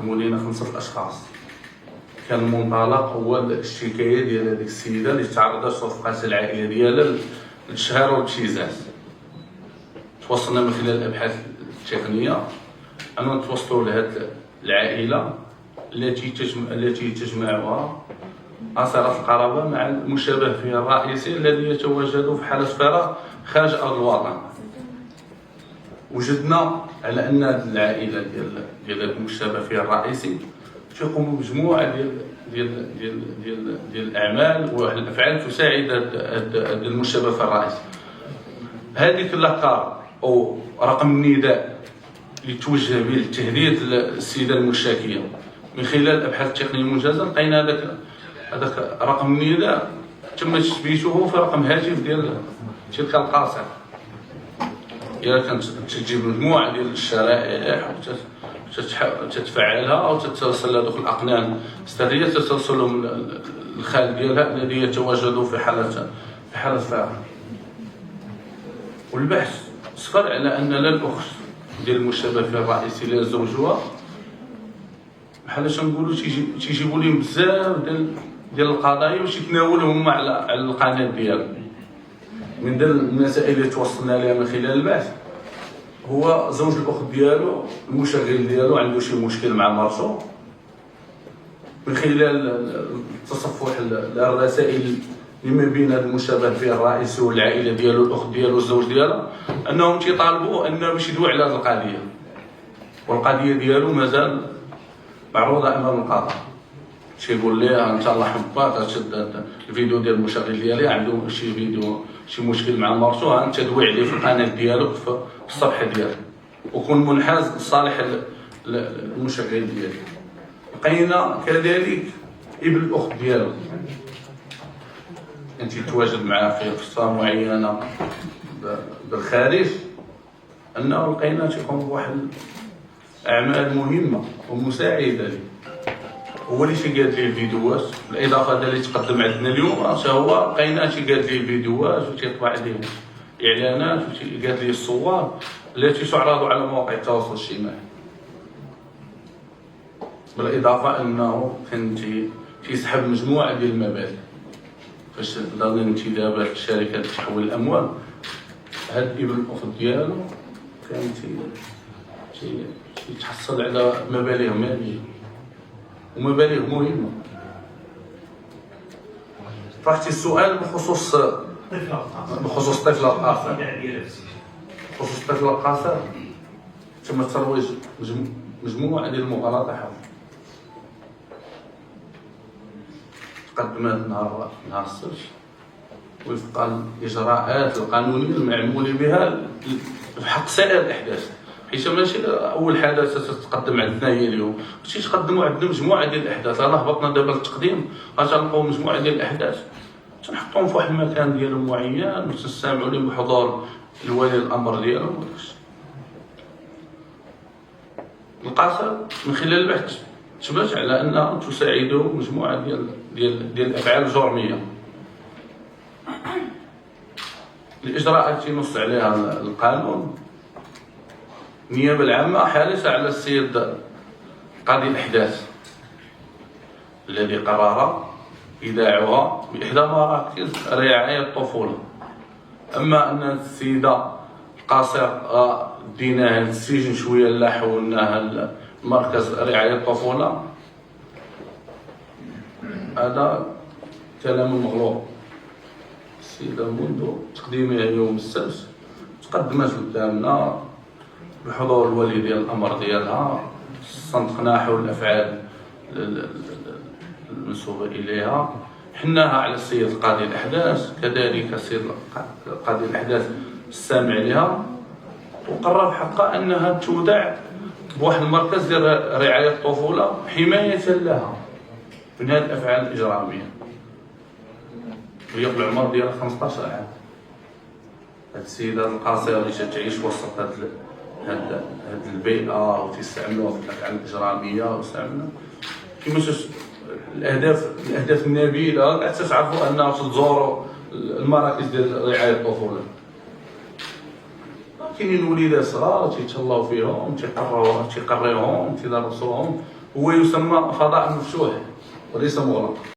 قدموا لينا 5 الاشخاص. كان المنطلق هو الشكايه ديال هذيك السيده اللي تعرضت رفقات العائله ديالها للشهاره والابتزاز. توصلنا من خلال الابحاث التقنيه اننا نتوصلوا لهذه العائله التي تجمعها اثار القرابه مع المشابه فيها الرئيسي الذي يتواجد في حاله فراغ خارج ارض الوطن. وجدنا على ان هذه العائله ديال المشابه فيها الرئيسي تقوم بمجموعه ديال الاعمال والافعال تساعد هذا المشابه في الرئيسي. هذيك اللقب او رقم النداء اللي توجه به لتهديد السيده المشاكيه من خلال الابحاث التقنيه المنجزه، لقينا هذاك رقم النداء تم تثبيته في رقم هاتف ديال تلك القاصر. كانت تجيب مجموعه ديال الشرائح وتتفعلها او تتوصل لهذوك الاقنان السريه، تتوصلهم الخال ديالها الذي يتواجد في حاله فراغ. والبحث اسفر على ان لا الاخت ديال المشابه فيها الرئيسي لا زوجها بحال تنقولوا تيجيبوا لهم بزاف ديال القضايا باش يتناولهم على القناه ديالهم. من المسائل اللي توصلنا لها من خلال البحث هو زوج الاخت ديالو المشغل ديالو عنده شي مشكل مع مرته. من خلال التصفح الرسائل اللي ما بين هذا المشابه فيه الرئيسي والعائله ديالو الاخت ديالو الزوج ديالها انهم تيطالبوا انه باش يدوي على هذه القضيه، والقضيه ديالو مازال معروضه امام القضاء. تيقول ليه انت الله يحفظك تشد الفيديو ديال المشغل ديالي عنده شي فيديو شي مشكل مع مرته، انت دوي عليه في القناه ديالو في الصفحه ديالو وكون منحاز لصالح المشغل ديالي. لقينا كذلك ابن الاخت ديالو انت تواجد معاه في قصه معينه بالخارج، انه لقينا تيقوم بواحد الاعمال مهمه ومساعده ليه. هو اللي تيقاد ليه الفيديوهات، بالاضافه اللي تقدم عندنا اليوم هو لقينا تيقاد ليه الفيديوهات وتيطبع ليه اعلانات وتيقاد ليه الصور التي تعرض على مواقع التواصل الاجتماعي. بالاضافه انه كان تيسحب مجموعه ديال المبالغ فاش ضمن انتدابات الشركات تحويل الاموال. هاد ابن الاخت ديالو كان تيتحصل على مبالغ ماليه ومبالغ مهمه. طرحتي السؤال بخصوص الطفل القاصر. بخصوص الطفل القاصر تم ترويج مجموعه ديال المغالطات حول تقدمت نهار السبت وفق الاجراءات القانونيه المعمول بها في حق سائر الاحداث، حيت ماشي اول حدث تتقدم عندنا هي اليوم، باش تقدموا عندنا مجموعه ديال الاحداث. راه هبطنا دابا للتقديم غتلقاو مجموعه ديال الاحداث تنحطوهم في واحد المكان ديالهم معين وتستمعوا لهم بحضور الولي الامر ديالهم. القاصر من خلال البحث تثبت على ان تساعدوا مجموعه ديال الافعال الجرميه. الاجراءات اللي نص عليها القانون، النيابه العامه حارسه على السيد قاضي الاحداث الذي قرر ايداعها باحدى مراكز رعايه الطفوله. اما ان السيده القاصر ديناها للسجن شويه لا حولناها مركز رعايه الطفوله، هذا كلام مغلوط. السيده منذ تقديمها يوم السبت تقدمت قدامنا بحضور الولي ديال الامر ديالها، استنطقنا حول الافعال المنسوبه اليها، حناها على السيد قاضي الاحداث، كذلك السيد قاضي الاحداث استمع لها وقرر حقها انها تودع بواحد المركز ديال رعايه الطفوله حمايه لها من هذه الافعال الاجراميه. وهي بالعمر ديالها 15 عام. هاد السيده القاصره اللي تعيش وسط هاد البيئه وتستعملوها في الافعال الاجراميه وتستعملوا كيفاش الاهداف النبيله. كاع تعرفوا انها تزوروا المراكز ديال رعايه الطفوله، كاينين وليدات صغار تيتهلاو فيهم تيقريوهم تيدرسوهم هو يسمى فضاء مفتوح وليس مغلق.